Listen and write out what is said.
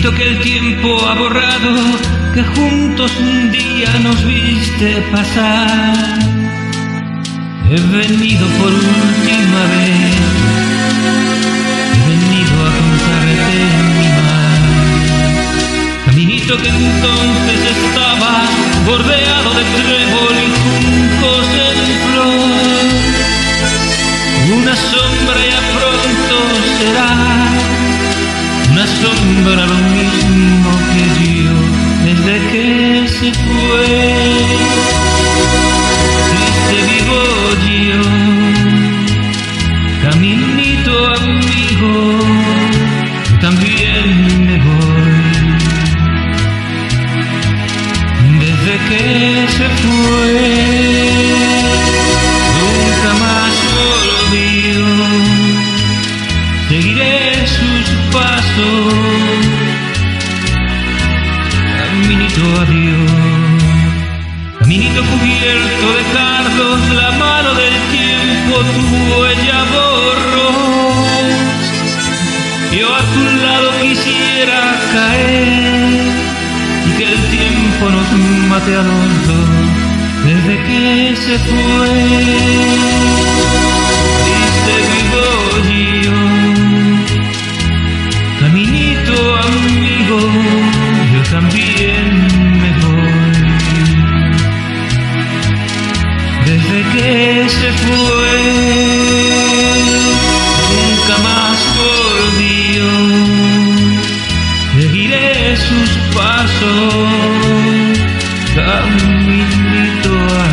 Caminito que el tiempo ha borrado, que juntos un día nos viste pasar. He venido por última vez, he venido a contarte mi mal. Caminito que entonces estaba bordeado de trébol y juncos en flor. Una sombra ya pronto será, una sombra lo mismo que yo desde que se fue. Triste vivo yo, caminito amigo, yo también me voy. Desde que se fue, nunca más volvió. Seguiré sus pasos, caminito adiós, caminito cubierto de cardos, la mano del tiempo tu huella borró. Yo a tu lado quisiera caer y que el tiempo nos mate a los dos desde que se fue. Triste vivo yo, caminito amigo, yo también me voy. Desde que se fue, nunca más volvió. Seguiré sus pasos, caminito amigo.